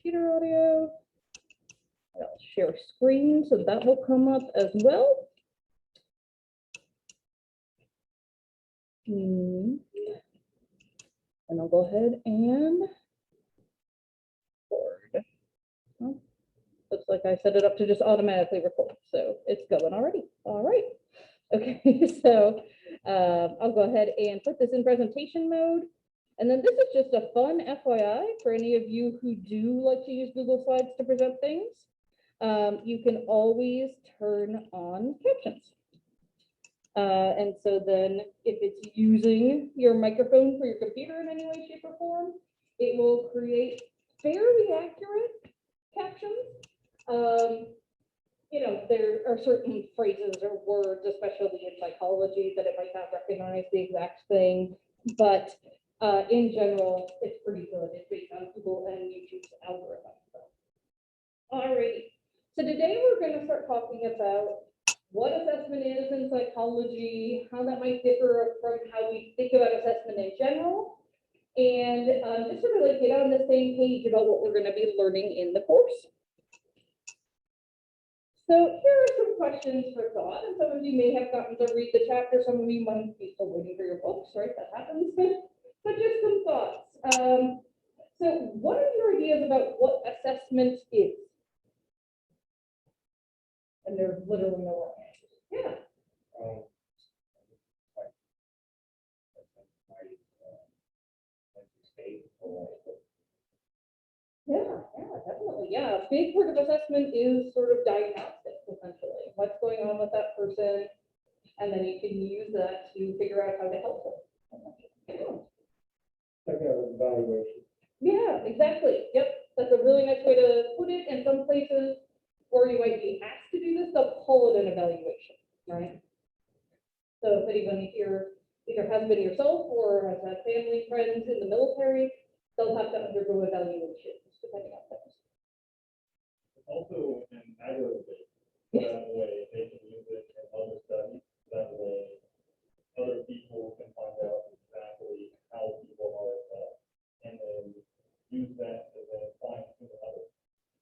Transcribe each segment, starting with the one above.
computer audio. I'll share screen, so that will come up as well. And I'll go ahead and record. Oh, looks like I set it up to just automatically record, so it's going already. All right. Okay, so I'll go ahead and put this in presentation mode. And then this is just a fun FYI for any of you who do like to use Google Slides to present things. You can always turn on captions. And so then if it's using your microphone for your computer in any way, shape, or form, it will create fairly accurate captions. You know, there are certain phrases or words, especially in psychology, that it might not recognize the exact thing, but in general, it's pretty good. It's based on Google and YouTube's algorithm. Alrighty, so today we're going to start talking about what assessment is in psychology, how that might differ from how we think about assessment in general, and just to really get on the same page about what we're going to be learning in the course. So here are some questions for thought, and some of you may have gotten to read the chapter, some of you might be still waiting for your books, right? That happens, but just some thoughts. So what are your ideas about what assessment is? And there's literally no wrong answers. Yeah. Yeah, definitely. Yeah, a big part of assessment is sort of diagnostics, essentially. What's going on with that person? And then you can use that to figure out how to help them. Evaluation. Yeah, exactly. Yep, that's a really nice way to put it. In some places where you might be asked to do this, they'll call it an evaluation, right? So if anyone here either has been yourself or has had family, friends in the military, they'll have to undergo evaluations, depending on things. Also an aggregate, that way they can use it in other studies, that way other people can find out exactly how people are assessed, and then use that to then find others.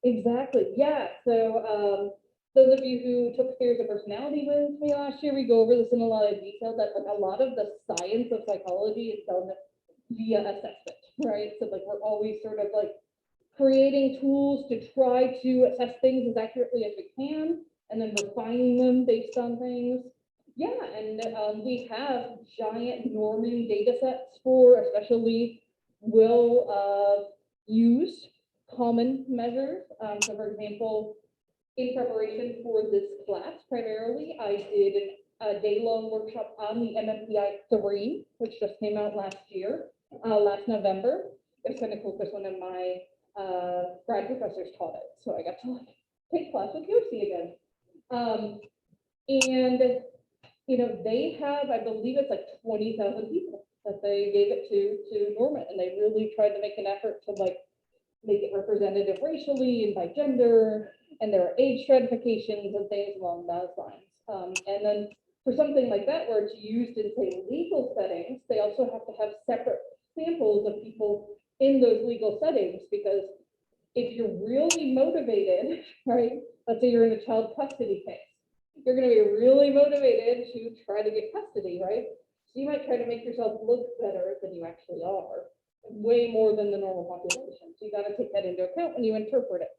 Exactly, yeah. So those of you who took Fears of Personality with me last year, we go over this in a lot of detail, that like a lot of the science of psychology is done via assessment, right? So like we're always sort of like creating tools to try to assess things as accurately as we can, and then refining them based on things. Yeah, and we have giant norming data sets for especially used common measures. So for example, in preparation for this class, primarily, I did a day-long workshop on the MMPI-3, which just came out last year, last November. It was kind of cool because one of my grad professors taught it, so I got to like take class with Yossi again. And you know, they have, I believe it's like 20,000 people that they gave it to Norman, and they really tried to make an effort to like make it representative racially and by gender, and there are age stratifications and things along those lines. And then for something like that, where it's used in say legal settings, they also have to have separate samples of people in those legal settings, because if you're really motivated, right, let's say you're in a child custody case, you're going to be really motivated to try to get custody, right? So you might try to make yourself look better than you actually are, way more than the normal population. So you got to take that into account when you interpret it.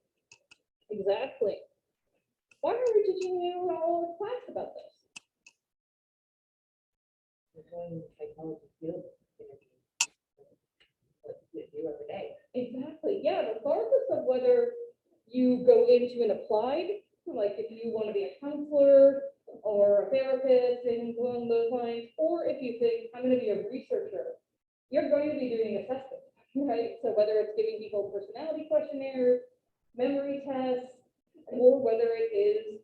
Exactly. Why are we teaching you all in class about this? Every day. Exactly. Yeah, regardless of whether you go into an applied, like if you want to be a counselor or a therapist, things along those lines, or if you think I'm going to be a researcher, you're going to be doing assessment, right? So whether it's giving people personality questionnaires, memory tests, or whether it is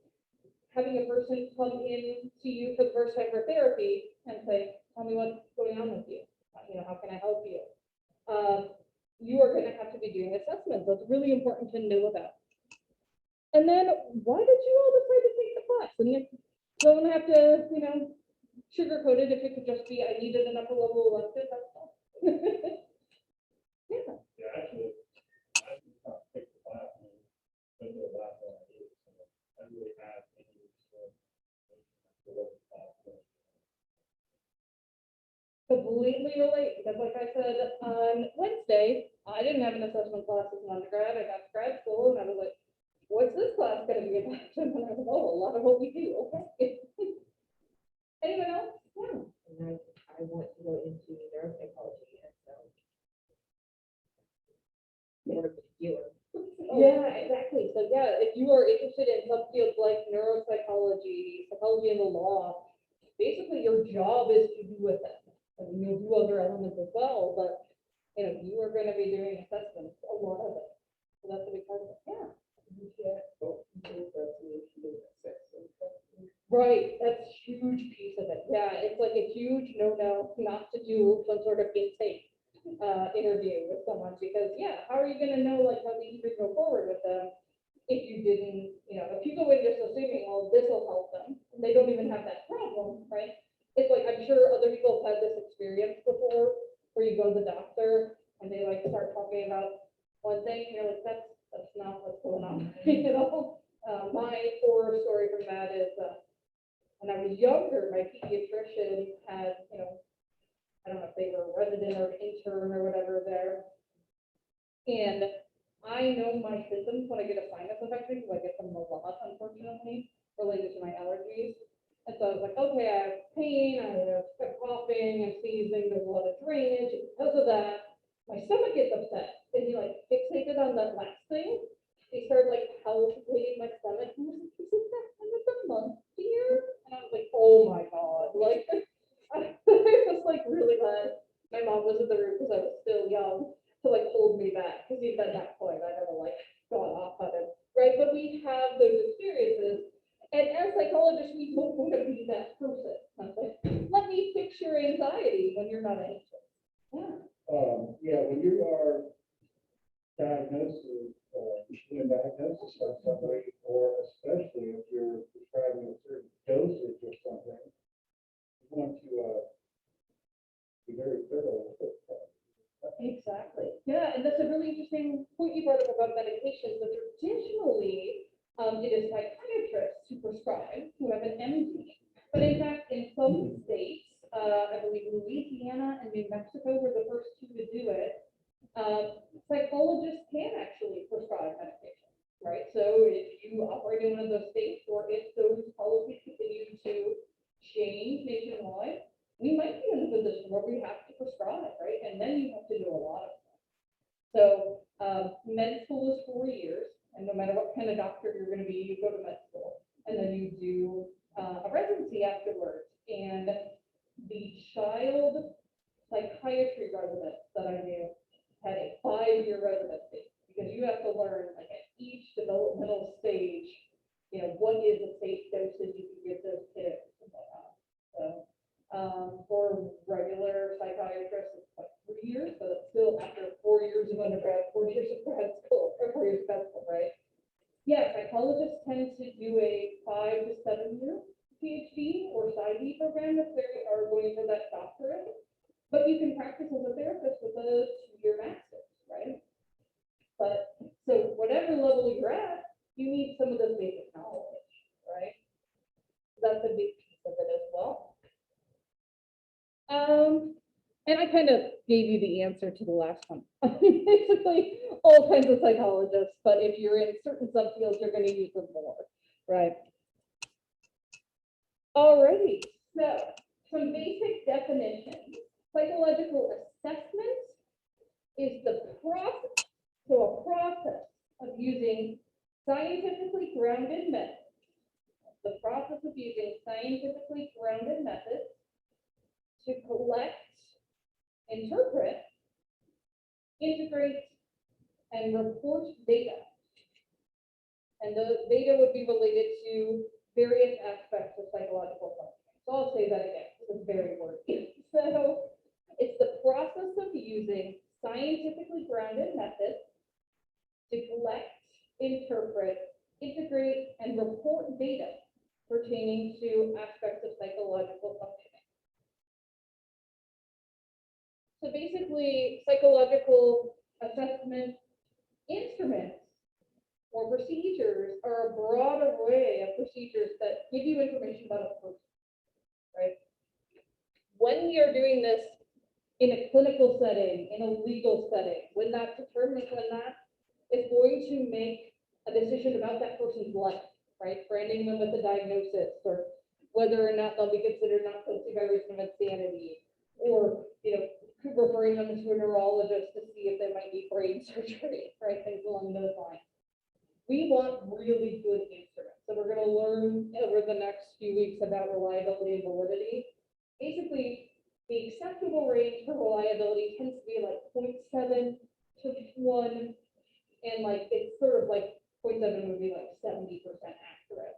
having a person come in to you for the first time for therapy and say, tell me what's going on with you. You know, how can I help you? You are going to have to be doing assessments. That's really important to know about. And then why did you all decide to take the class? And you don't have to, you know, sugarcoat it. If it could just be, I needed an upper level elective, that's all. Yeah. Yeah, actually, I picked on Wednesday, I didn't have an assessment class as an undergrad. I got to grad school and I was like, what's this class gonna be about? And I was like, oh, a lot of what we do, okay. Anyone else? Yeah. And I want to go into neuropsychology, and so. More of a doer. Yeah, exactly. So yeah, if you are interested in subfields like neuropsychology, psychology and the law, basically your job is to do with it. I mean, you'll do other elements as well, but you know, you are going to be doing assessments, a lot of it. So that's a big part of it. Yeah. Right, that's a huge piece of it. Yeah, it's like a huge no-no not to do some sort of intake interview with someone, because yeah, how are you gonna know like how to even go forward with them if you didn't, you know, if you go in just assuming, well, this will help them, and they don't even have that problem, right? It's like, I'm sure other people have had this experience before, where you go to the doctor and they like start talking about one thing, and you're like, that's not what's going on, you know? My horror story from that is, when I was younger, my pediatrician had, you know, I don't know if they were a resident or intern or whatever there. And I know my symptoms when I get a sinus infection, because I get them a lot, unfortunately, related to my allergies. And so I was like, okay, I have pain, I have coughing, I'm sneezing, there's a lot of drainage. And because of that, my stomach gets upset. And he like fixated on that last thing. He started like palpitating my stomach. And I was like, isn't that kind of a month here? And I was like, oh my God, like, it was like really bad. My mom was in the room because I was still young to like hold me back, because even at that point I never like gone off on him, right? But we have those experiences, and as psychologists, we don't want to be that person. Like, let me fix your anxiety when you're not anxious. Yeah. Yeah, when you are diagnosed with, doing diagnosis of somebody, or especially if you're prescribing a certain dosage of something, you want to, be very thorough with it. Exactly. Yeah, and that's a really interesting point you brought up about medications. So traditionally, it is psychiatrists who prescribe, who have an MD. But in fact, in some states, I believe Louisiana and New Mexico were the first two to do it. Psychologists can actually prescribe medication, right? So if you operate in one of those states, or if those policies continue to change nationwide, we might be in a position where we have to prescribe, right? And then you have to do a lot of stuff. So med school is 4 years, and no matter what kind of doctor you're going to be, you go to med school, and then you do a residency afterwards. And the child psychiatry residents that I knew had a 5-year residency, because you have to learn like at each developmental stage, you know, what is a safe dosage you can give those kids and whatnot. So for regular psychiatrists, it's like 3 years, but it's still after 4 years of undergrad, 4 years of grad school, or 4 years of grad school, right? Yeah, psychologists tend to do a 5 to 7 year PhD or PsyD program if they are going for that doctorate. But you can practice as a therapist with a 2-year master's, right? But so whatever level you're at, you need some of this basic knowledge, right? That's a big piece of it as well. And I kind of gave you the answer to the last one. Basically, all kinds of psychologists, but if you're in certain subfields, you're going to use them more, right? Alrighty, so some basic definitions. Psychological assessment is the process, so a process of using scientifically grounded methods. The process of using scientifically grounded methods to collect, interpret, integrate, and report data. And the data would be related to various aspects of psychological functioning. So I'll say that again, it's very wordy. So it's the process of using scientifically grounded methods to collect, interpret, integrate, and report data pertaining to aspects of psychological functioning. So basically, psychological assessment instruments or procedures are a broad array of procedures that give you information about a person, right? When you're doing this in a clinical setting, in a legal setting, when that is going to make a decision about that person's life, right? Branding them with a diagnosis, or whether or not they'll be considered not guilty by reason of insanity, or, referring them to a neurologist to see if they might need brain surgery, right? Things along those lines. We want really good instruments. So we're going to learn over the next few weeks about reliability and validity. Basically, the acceptable range for reliability tends to be like 0.7 to 1, and like it's sort of like 0.7 would be like 70% accurate.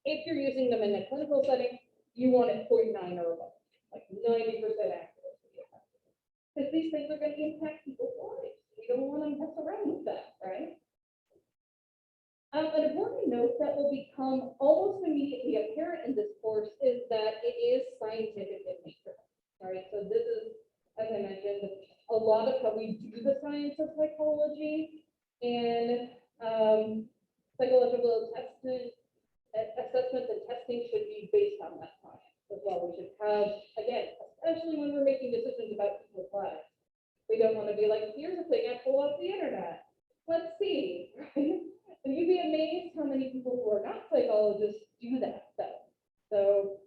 If you're using them in a clinical setting, you want it 0.9 or above, like 90% accurate. Because these things are going to impact people's lives. We don't want to mess around with that, right? An important note that will become almost immediately apparent in this course is that it is scientific in nature. All right, so this is, as I mentioned, a lot of how we do the science of psychology, and psychological assessment and testing should be based on that science as well. We should have, again, especially when we're making decisions about people's lives. We don't want to be like, here's a thing I pull off the internet. Let's see, right? And you'd be amazed how many people who are not psychologists do that stuff. So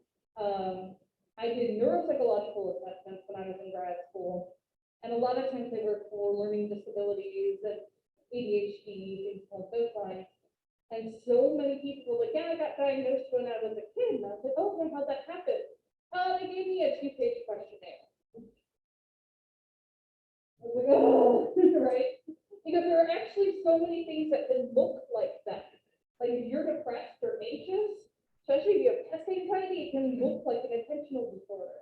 I did neuropsychological assessments when I was in grad school, and a lot of times they were for learning disabilities and ADHD, things along those lines. And so many people were like, yeah, I got diagnosed when I was a kid. And I was like, oh, how'd that happen? They gave me a 2-page questionnaire. I was like, oh, right? Because there are actually so many things that can look like that. Like if you're depressed or anxious, especially if you have test anxiety, it can look like an attentional disorder.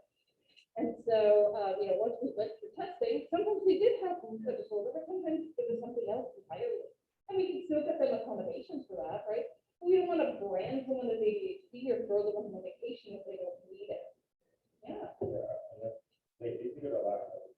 And so, once we went through testing, sometimes we did have a disorder, but sometimes it was something else entirely. And we can still get them accommodations for that, right? But we don't want to brand someone as ADHD or throw them on medication if they don't need it. Yeah. They figured a lot out.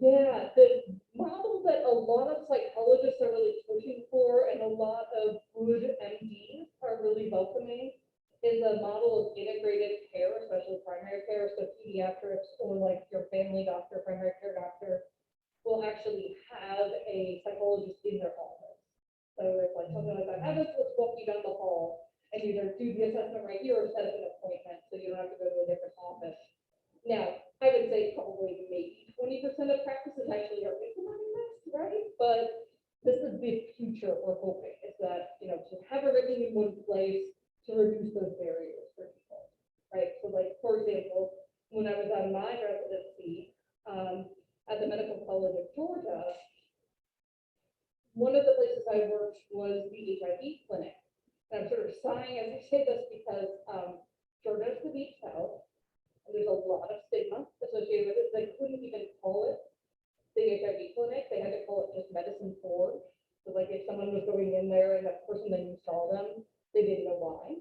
Yeah, the model that a lot of psychologists are really pushing for, and a lot of good MDs are really welcoming, is a model of integrated care, especially primary care. So pediatrics or like your family doctor, primary care doctor, will actually have a psychologist in their office. So it's like something like that. Let's walk you down the hall and either do the assessment right here or set up an appointment so you don't have to go to a different office. Now, I would say probably maybe 20% of practices actually are implementing this, right? But this is the future we're hoping, is that, to have everything in one place to reduce those barriers for people, right? So like, for example, when I was on my residency at the Medical College of Georgia, one of the places I worked was the HIV clinic. And I'm sort of sighing as I say this because Georgia is the deep south. There's a lot of stigma associated with it. They couldn't even call it the HIV clinic. They had to call it just medicine for. So like if someone was going in there and that person then you saw them, they didn't know why.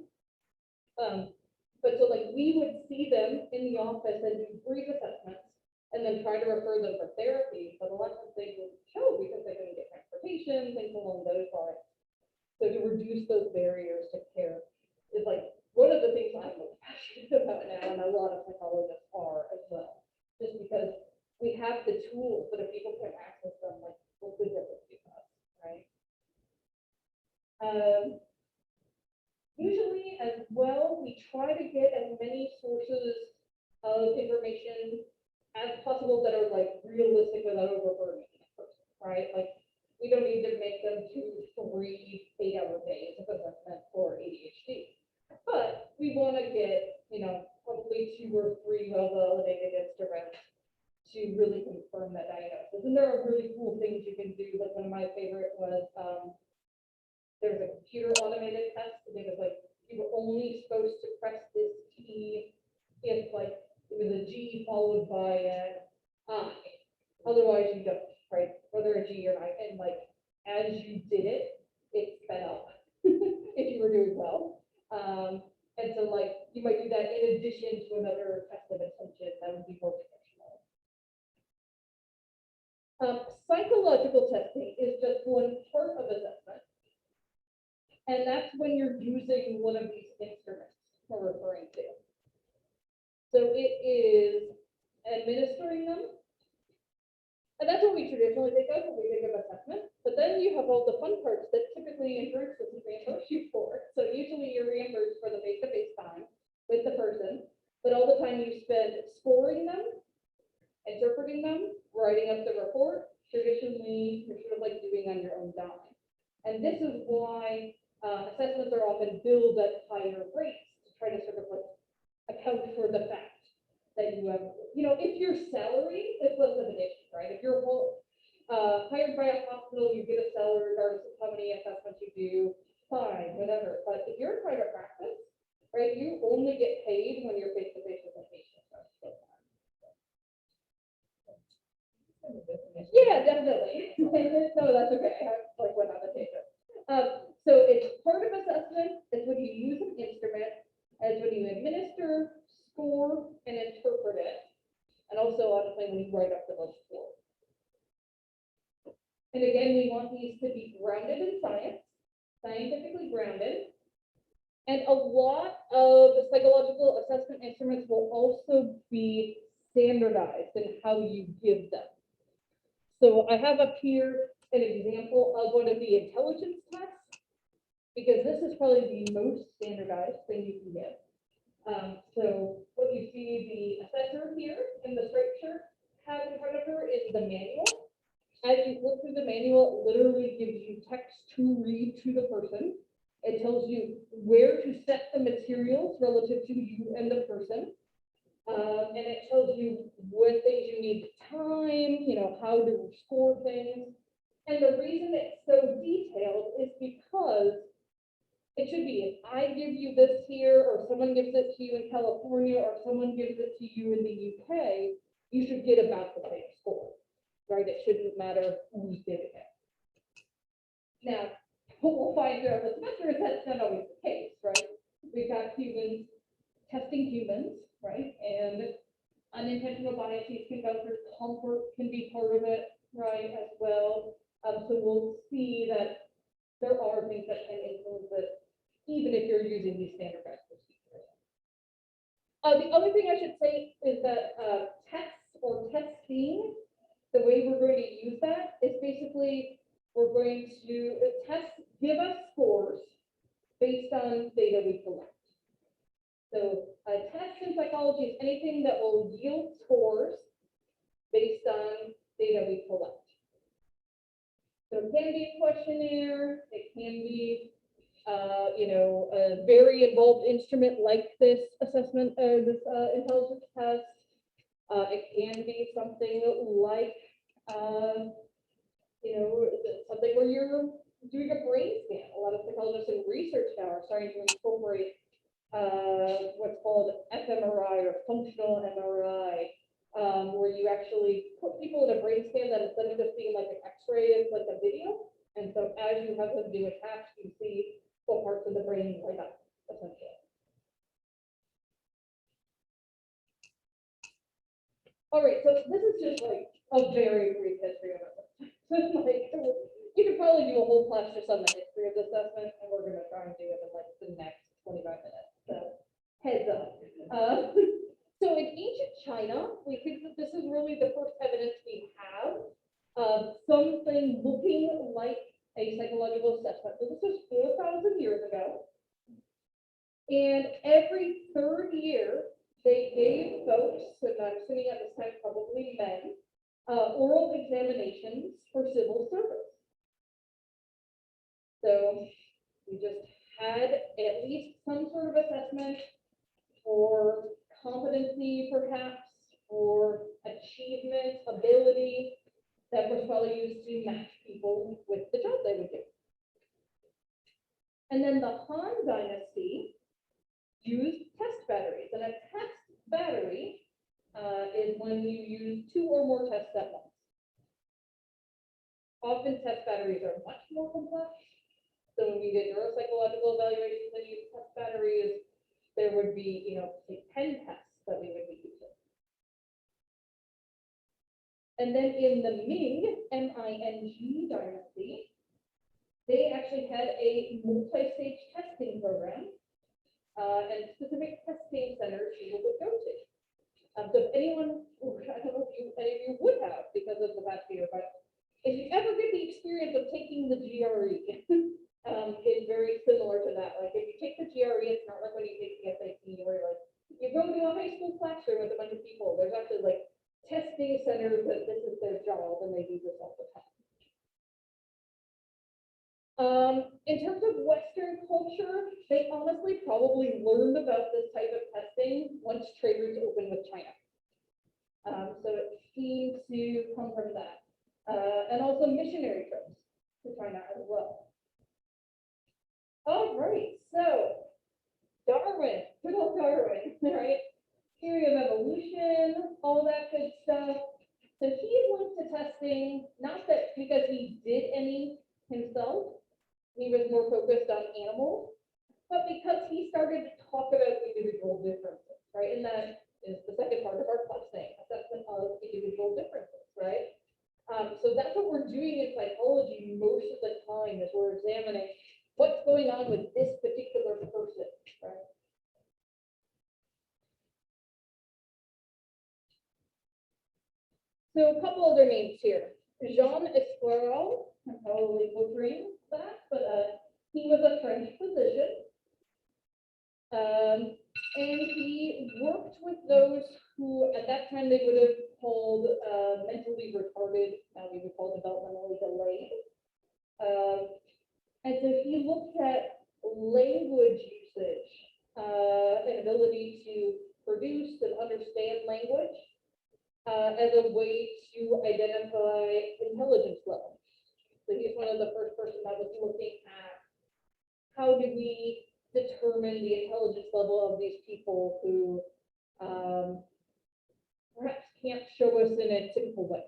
But so like we would see them in the office and do brief assessments and then try to refer them for therapy. But a lot of times they would show because they couldn't get transportation, things along those lines. So to reduce those barriers to care is like one of the things I'm most passionate about now, and a lot of psychologists are as well, just because we have the tools, but if people can access them, like what's the difference with us, right? Usually as well, we try to get as many sources of information as possible that are like realistic without overburdening the person, right? Like we don't need to make them 2, 3, 8-hour days of assessment for ADHD. But we want to get, hopefully 2 or 3 well-validated instruments to really confirm that diagnosis. And there are really cool things you can do. Like one of my favorite was there's a computer automated test. And it was like you were only supposed to press this key if like it was a G followed by an I. Otherwise you don't, right? Whether a G or an I. And like as you did it, it sped up if you were doing well. And so like you might do that in addition to another test of attention that would be more professional. Psychological testing is just one part of assessment. And that's when you're using one of these instruments we're referring to. So it is administering them. And that's what we traditionally think of when we think of assessment. But then you have all the fun parts that typically insurance doesn't reimburse you for. So usually you're reimbursed for the face-to-face time with the person, but all the time you spend scoring them, interpreting them, writing up the report, traditionally you're sort of like doing on your own dime. And this is why assessments are often billed at higher rates to try to sort of like account for the fact that you have, if you're salary, it's less of an issue, right? If you're hired by a hospital, you get a salary regardless of how many assessments you do, fine, whatever. But if you're in private practice, right, you only get paid when you're face to face with a patient. Yeah, definitely. No, that's okay. I like went on a tangent. So it's part of assessment. It's when you use an instrument. It's when you administer, score, and interpret it. And also, honestly, when you write up the score. And again, we want these to be grounded in science, scientifically grounded. And a lot of the psychological assessment instruments will also be standardized in how you give them. So I have up here an example of one of the intelligence tests, because this is probably the most standardized thing you can give. So what you see the assessor here in the striped shirt has in front of her is the manual. As you look through the manual, it literally gives you text to read to the person. It tells you where to set the materials relative to you and the person. And it tells you what things you need time, how to score things. And the reason it's so detailed is because it should be, if I give you this here, or someone gives it to you in California, or someone gives it to you in the UK, you should get about the same score, right? It shouldn't matter who's giving it. Now, what we'll find throughout the semester is that's not always the case, right? We've got humans testing humans, right? And unintentional biases can go through, comfort can be part of it, right, as well. So we'll see that there are things that can influence it, even if you're using these standardized procedures. The other thing I should say is that tests or testing, the way we're going to use that is basically we're going to tests give us scores based on data we collect. So a test in psychology is anything that will yield scores based on data we collect. So it can be a questionnaire, it can be, a very involved instrument like this assessment, this intelligence test. It can be something like, something where you're doing a brain scan. A lot of psychologists and research now are starting to incorporate what's called fMRI or functional MRI, where you actually put people in a brain scan that instead of just being like an X-ray, it's like a video. And so as you have them do a task, you see what parts of the brain light up, essentially. All right, so this is just like a very brief history of it. Like, you could probably do a whole class just on the history of the assessment, and we're gonna try and do it in like the next 25 minutes. So heads up. So in ancient China, we think that this is really the first evidence we have of something looking like a psychological assessment. So this was 4,000 years ago. And every third year, they gave folks, and I'm assuming at this time probably men, oral examinations for civil service. So we just had at least some sort of assessment for competency, perhaps, or achievement, ability, that was probably used to match people with the job they would do. And then the Han Dynasty used test batteries, and a test battery is when you use 2 or more tests at once. Often test batteries are much more complex. So when we did neuropsychological evaluations and use test batteries, there would be, say 10 tests that we would be using. And then in the Ming, M-I-N-G dynasty, they actually had a multi-stage testing program and specific testing centers people would go to. So if anyone, I don't know if any of you would have because of the past year, but if you ever get the experience of taking the GRE, it's very similar to that. Like if you take the GRE, it's not like when you take the SAT where you're like, you go to a high school classroom with a bunch of people. There's actually like testing centers that this is their job and they do this all the time. In terms of Western culture, they honestly probably learned about this type of testing once trade routes opened with China. So it seems to come from that. And also missionary trips to China as well. All right, so Darwin, good old Darwin, right? Theory of evolution, all that good stuff. So he went to testing, not that because he did any himself, he was more focused on animals, but because he started to talk about individual differences, right? And that is the second part of our class thing, assessment of individual differences, right? So that's what we're doing in psychology most of the time is we're examining what's going on with this particular person, right? So a couple other names here. Jean Esquirel, I'm probably butchering that, but he was a French physician. And he worked with those who at that time they would have called mentally retarded, now we would call developmentally delayed. And so he looked at language usage, and ability to produce and understand language as a way to identify intelligence level. So he's one of the first person that was looking at how do we determine the intelligence level of these people who perhaps can't show us in a typical way.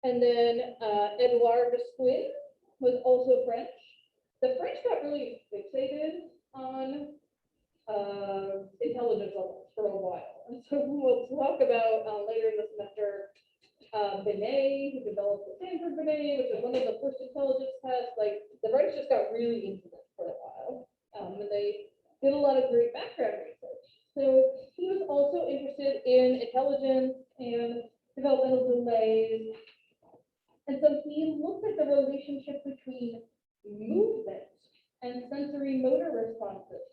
And then Edouard Desquin was also French. The French got really fixated on intelligence levels for a while. And so we'll talk about later in the semester Binet, who developed the Stanford Binet, which is one of the first intelligence tests. Like the French just got really into this for a while. And they did a lot of great background research. So he was also interested in intelligence and developmental delays. And so he looked at the relationship between movement and sensory motor responses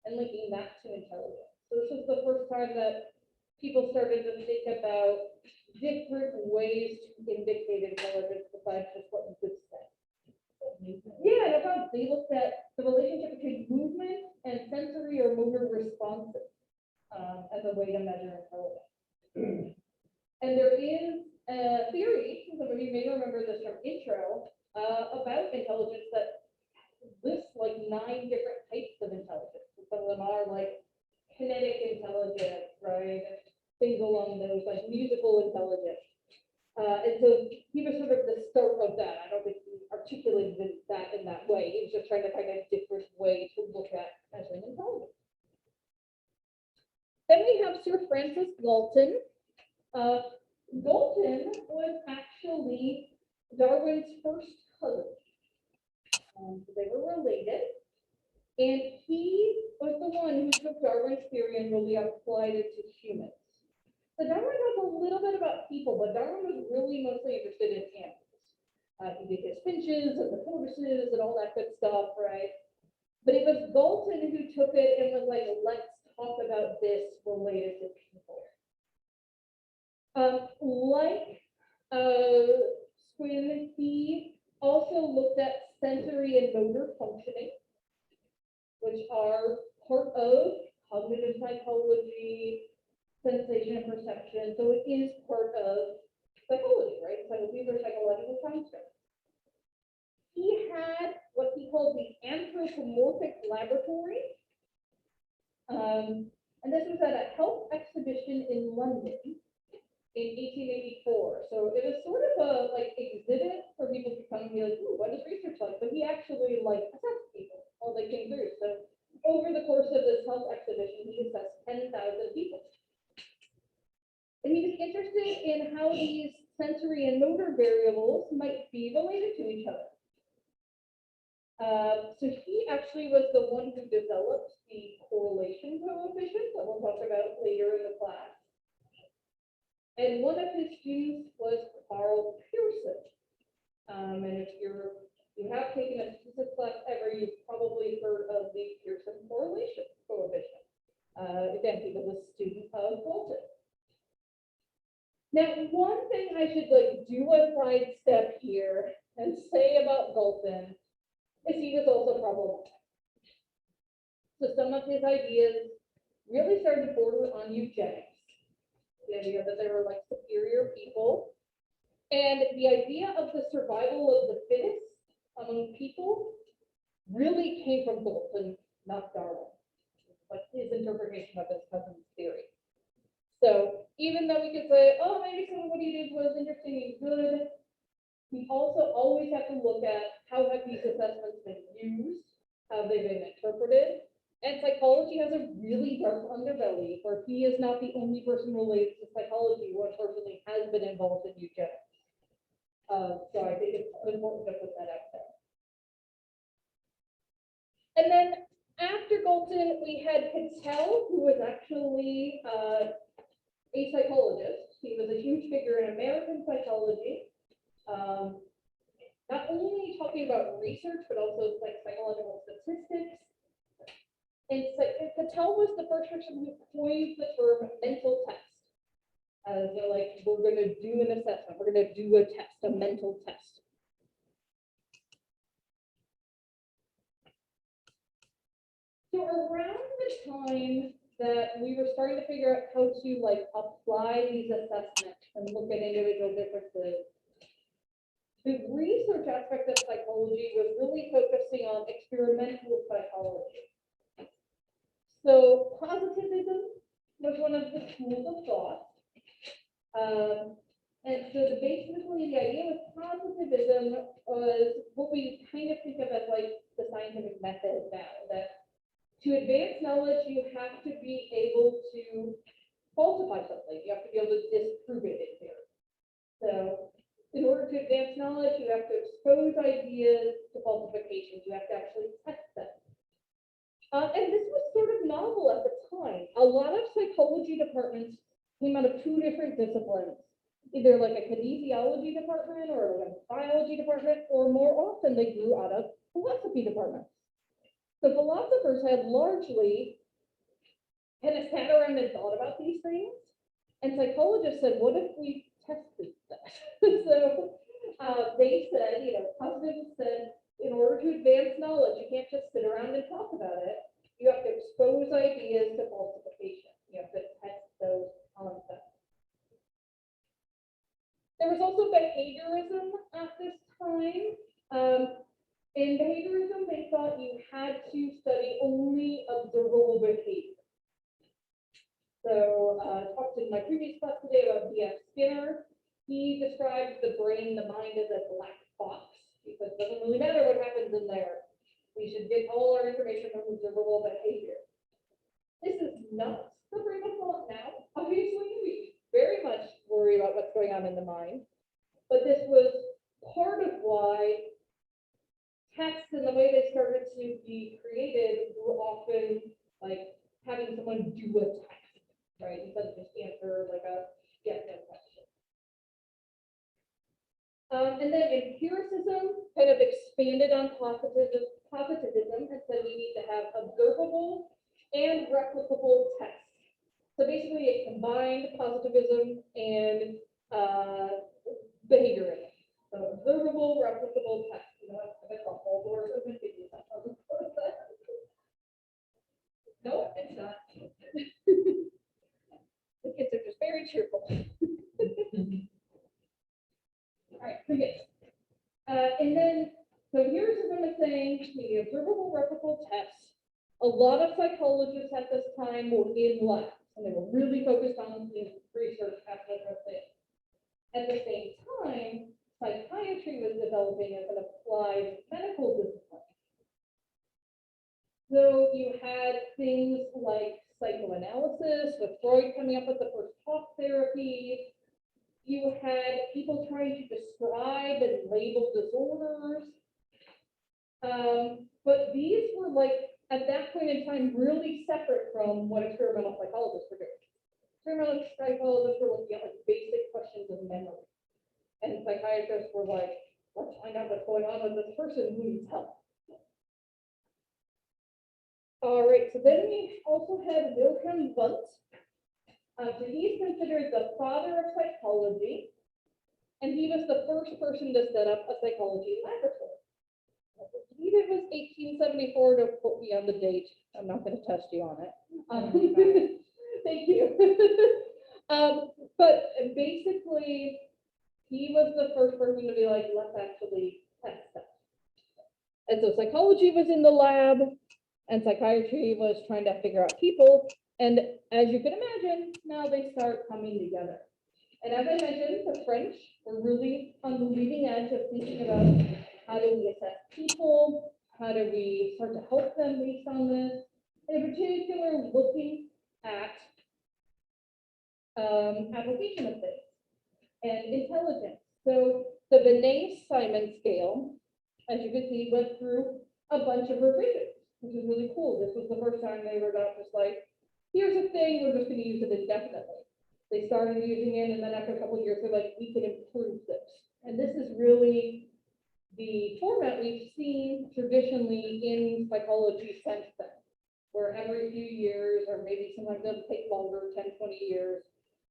and linking that to intelligence. So this was the first time that people started to think about different ways to indicate intelligence besides just what you could say. Yeah, no problem. They looked at the relationship between movement and sensory or motor responses as a way to measure intelligence. And there is a theory, some of you may remember this from intro, about intelligence that lists like 9 different types of intelligence. Some of them are like kinetic intelligence, right? Things along those, like musical intelligence. And so he was sort of the start of that. I don't think he articulated that in that way. He was just trying to find a different way to look at measuring intelligence. Then we have Sir Francis Galton. Galton was actually Darwin's first cousin. So they were related. And he was the one who took Darwin's theory and really applied it to humans. So Darwin knows a little bit about people, but Darwin was really mostly interested in animals. He did his finches and the tortoises and all that good stuff, right? But it was Galton who took it and was like, let's talk about this related to people. Like Squin, he also looked at sensory and motor functioning, which are part of cognitive psychology, sensation and perception. So it is part of psychology, right? So these are psychological constructs. He had what he called the anthropomorphic laboratory. And this was at a health exhibition in London in 1884. So it was sort of a like exhibit for people to come and be like, ooh, what is research like? But he actually like assessed people while they came through. So over the course of this health exhibition, he assessed 10,000 people. And he was these sensory and motor variables might be related to each other. So he actually was the one who developed the correlation coefficient that we'll talk about later in the class. And one of his students was Carl Pearson. And if you have taken a statistics class ever, you've probably heard of the Pearson correlation coefficient. Again, he was a student of Galton. Now, one thing I should do a sidestep here and say about Galton is he was also problematic. So some of his ideas really started to border on eugenics. The idea that they were like superior people. And the idea of the survival of the fittest among people really came from Galton, not Darwin. Like his interpretation of his cousin's theory. So even though we could say, oh, maybe some of what he did was interesting and good, we also always have to look at how have these assessments been used, how they've been interpreted. And psychology has a really dark underbelly where he is not the only person related to psychology who unfortunately has been involved in eugenics. So I think it's important to put that out there. And then after Galton, we had Patel, who was actually a psychologist. He was a huge figure in American psychology. Not only talking about research, but also like psychological statistics. And Patel was the first person who coined the term mental test. They're like, we're going to do an assessment. We're going to do a test, a mental test. So around the time that we were starting to figure out how to apply these assessments and look at individual differences, the research aspect of psychology was really focusing on experimental psychology. So positivism was one of the schools of thought. And so basically the idea with positivism was what we kind of think of as the scientific method now, that to advance knowledge, you have to be able to falsify something. You have to be able to disprove it in theory. So in order to advance knowledge, you have to expose ideas to falsifications. You have to actually test them. And this was sort of novel at the time. A lot of psychology departments came out of two different disciplines, either like a kinesiology department or like a biology department, or more often they grew out of philosophy departments. The philosophers had largely kind of sat around and thought about these things, and psychologists said, what if we tested that? So they said, positivism said, in order to advance knowledge, you can't just sit around and talk about it. You have to expose ideas to falsification. You have to test those concepts. There was also behaviorism at this time. In behaviorism, they thought you had to study only observable behavior. So I talked in my previous class today about B.F. Skinner. He described the brain, the mind as a black box, because it doesn't really matter what happens in there. We should get all our information from observable behavior. This is not the brain of thought now. Obviously, we very much worry about what's going on in the mind. But this was part of why tests and the way they started to be created were often like having someone do a test, right? Instead of just answer like a yes, no question. And then empiricism kind of expanded on positivism and said we need to have observable and replicable tests. So basically it combined positivism and behaviorism. So observable, replicable tests. You know, I bet the whole doors open to you. No, it's not. The kids are just very cheerful. All right, so yes. And then, so here's what I'm saying, the observable replicable tests. A lot of psychologists at this time were in labs, and they were really focused on the research aspect of things. At the same time, psychiatry was developing as an applied medical discipline. So you had things like psychoanalysis, with Freud coming up with the first talk therapy. You had people trying to describe and label disorders. But these were like, at that point in time, really separate from what experimental psychologists were doing. Experimental psychologists were looking at like basic questions of memory. And psychiatrists were like, let's find out what's going on with this person who needs help. All right, so then we also had Wilhelm Wundt. So he's considered the father of psychology, and he was the first person to set up a psychology laboratory. I believe it was 1874, to quote me on the date. I'm not going to test you on it. Thank you. But basically, he was the first person to be like, let's actually test stuff. And so psychology was in the lab, and psychiatry was trying to figure out people. And as you can imagine, now they start coming together. And as I mentioned, the French were really on the leading edge of thinking about how do we assess people, how do we start to help them based on this, and in particular, looking at application of things and intelligence. So the Binet-Simon scale, as you can see, went through a bunch of revisions, which is really cool. This was the first time they were not just like, here's a thing, we're just going to use it indefinitely. They started using it, and then after a couple of years, they're like, we can improve this. And this is really the format we've seen traditionally in psychology since then, where every few years, or maybe sometimes it'll take longer, 10, 20 years,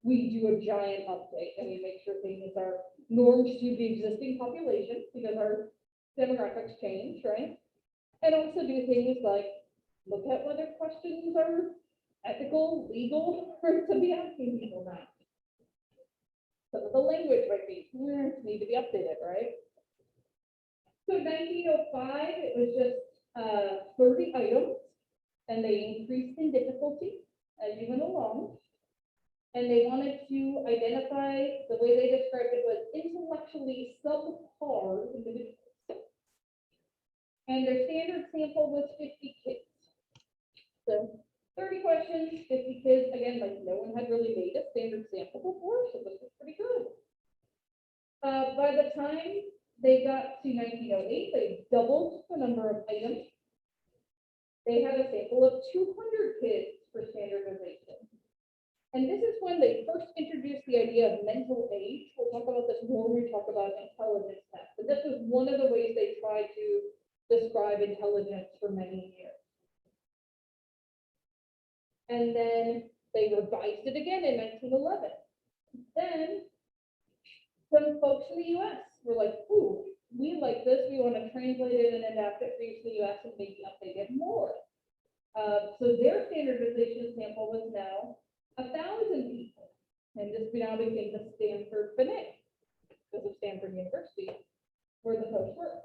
we do a giant update and we make sure things are norms to the existing population because our demographics change, right? And also do things like look at whether questions are ethical, legal, or to be asking people now. Some of the language might be, need to be updated, right? So 1905, it was just 30 items, and they increased in difficulty as you went along. And they wanted to identify, the way they described it was intellectually subpar individuals. And their standard sample was 50 kids. So 30 questions, 50 kids, again, like no one had really made a standard sample before, so this was pretty good. By the time they got to 1908, they doubled the number of items. They had a sample of 200 kids for standardization. And this is when they first introduced the idea of mental age. We'll talk about this more when we talk about intelligence tests. But this was one of the ways they tried to describe intelligence for many years. And then they revised it again in 1911. Then some folks in the US were like, ooh, we like this, we want to translate it and adapt it for use in the US and maybe update it more. So their standardization sample was now 1,000 people. And this now became the Stanford Binet, because of Stanford University, where the folks were.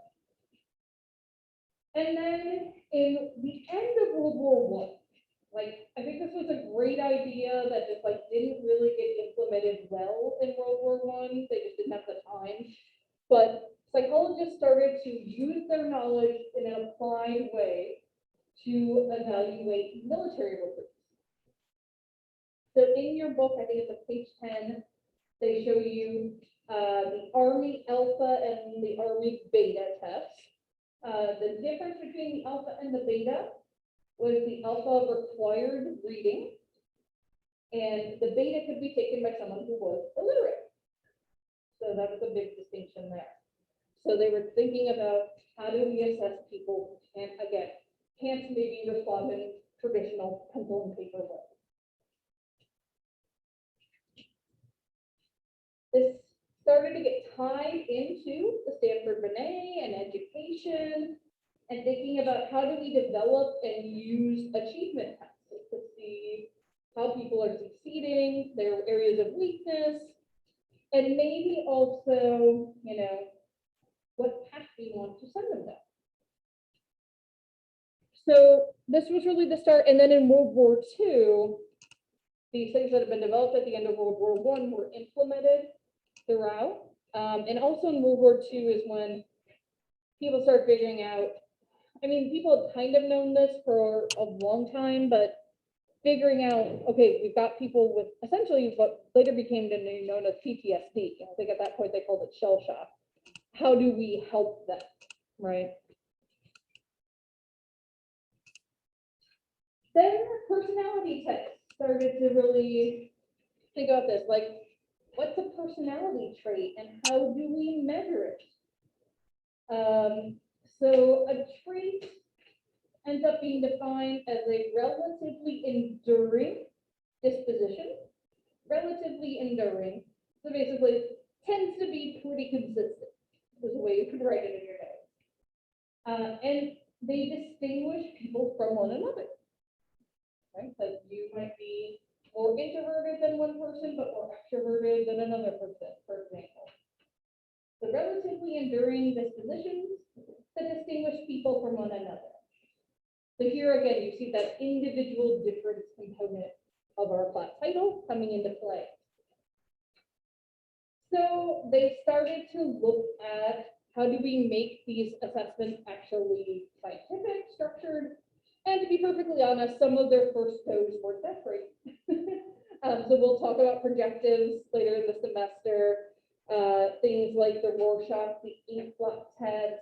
And then in the end of World War I, like, I think this was a great idea that just like didn't really get implemented well in World War I. They just didn't have the time. But psychologists started to use their knowledge in an applied way to evaluate military recruits. So in your book, I think it's on page 10, they show you the Army Alpha and the Army Beta tests. The difference between the Alpha and the Beta was the Alpha required reading, and the Beta could be taken by someone who was illiterate. So that was a big distinction there. So they were thinking about how do we assess people, and again, can't maybe respond in traditional pencil and paper way. This started to get tied into the Stanford Binet and education and thinking about how do we develop and use achievement tests to see how people are succeeding, their areas of weakness, and maybe also, you know, what path we want to send them down. So this was really the start. And then in World War II, these things that have been developed at the end of World War I were implemented throughout. And also in World War II is when people start figuring out, I mean, people have kind of known this for a long time, but figuring out, okay, we've got people with essentially what later became known as PTSD. I think at that point they called it shell shock. How do we help them, right? Then personality tests started to really think about this, like, what's a personality trait and how do we measure it? So a trait ends up being defined as a relatively enduring disposition, relatively enduring. So basically, tends to be pretty consistent, is the way you could write it in your notes. And they distinguish people from one another. Right? Like you might be more introverted than one person, but more extroverted than another person, for example. The relatively enduring dispositions that distinguish people from one another. So here again, you see that individual difference component of our class title coming into play. So they started to look at how do we make these assessments actually scientific, structured, and to be perfectly honest, some of their first goes weren't that great. So we'll talk about projectives later in the semester, things like the Rorschach, the Inkblot test,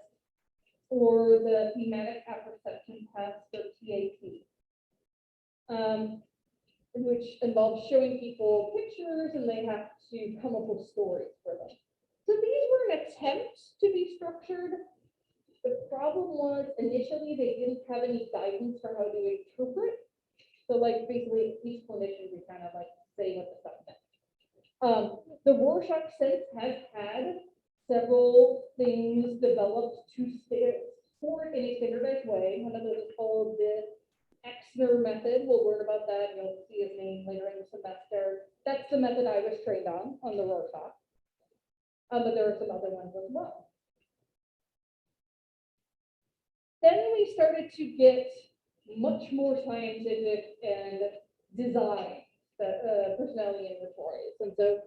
or the thematic apperception test, or TAT, which involves showing people pictures and they have to come up with stories for them. So these were an attempt to be structured. The problem was initially they didn't have any guidance for how to interpret. So like basically each clinician would kind of like say what the stuff meant. The Rorschach since has had several things developed to score in a standardized way. One of those is called the Exner method. We'll learn about that. You'll see his name later in the semester. That's the method I was trained on the Rorschach. But there are some other ones as well. Then we started to get much more scientific and design personality inventories. And so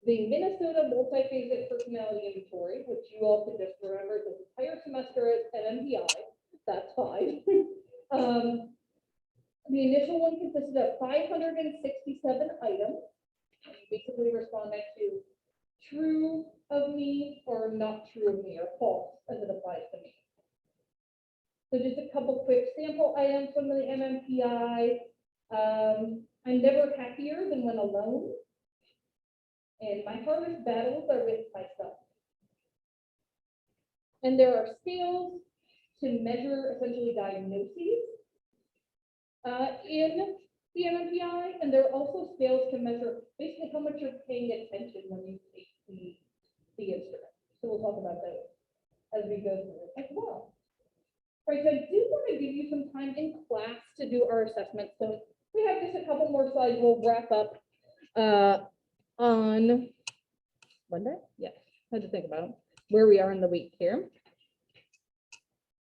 the Minnesota Multiphasic Personality Inventory, which you all can just remember this entire semester as MMPI, that's fine. The initial one consisted of 567 items, basically responding to true of me or not true of me or false as it applies to me. So just a couple quick sample items from the MMPI. I'm never happier than when alone. And my hardest battles are with myself. And there are scales to measure essentially diagnoses in the MMPI, and there are also scales to measure basically how much you're paying attention when you take the instrument. So we'll talk about those as we go through it as well. All right, so I do want to give you some time in class to do our assessment. So we have just a couple more slides. We'll wrap up on Monday. Yes, I had to think about where we are in the week here.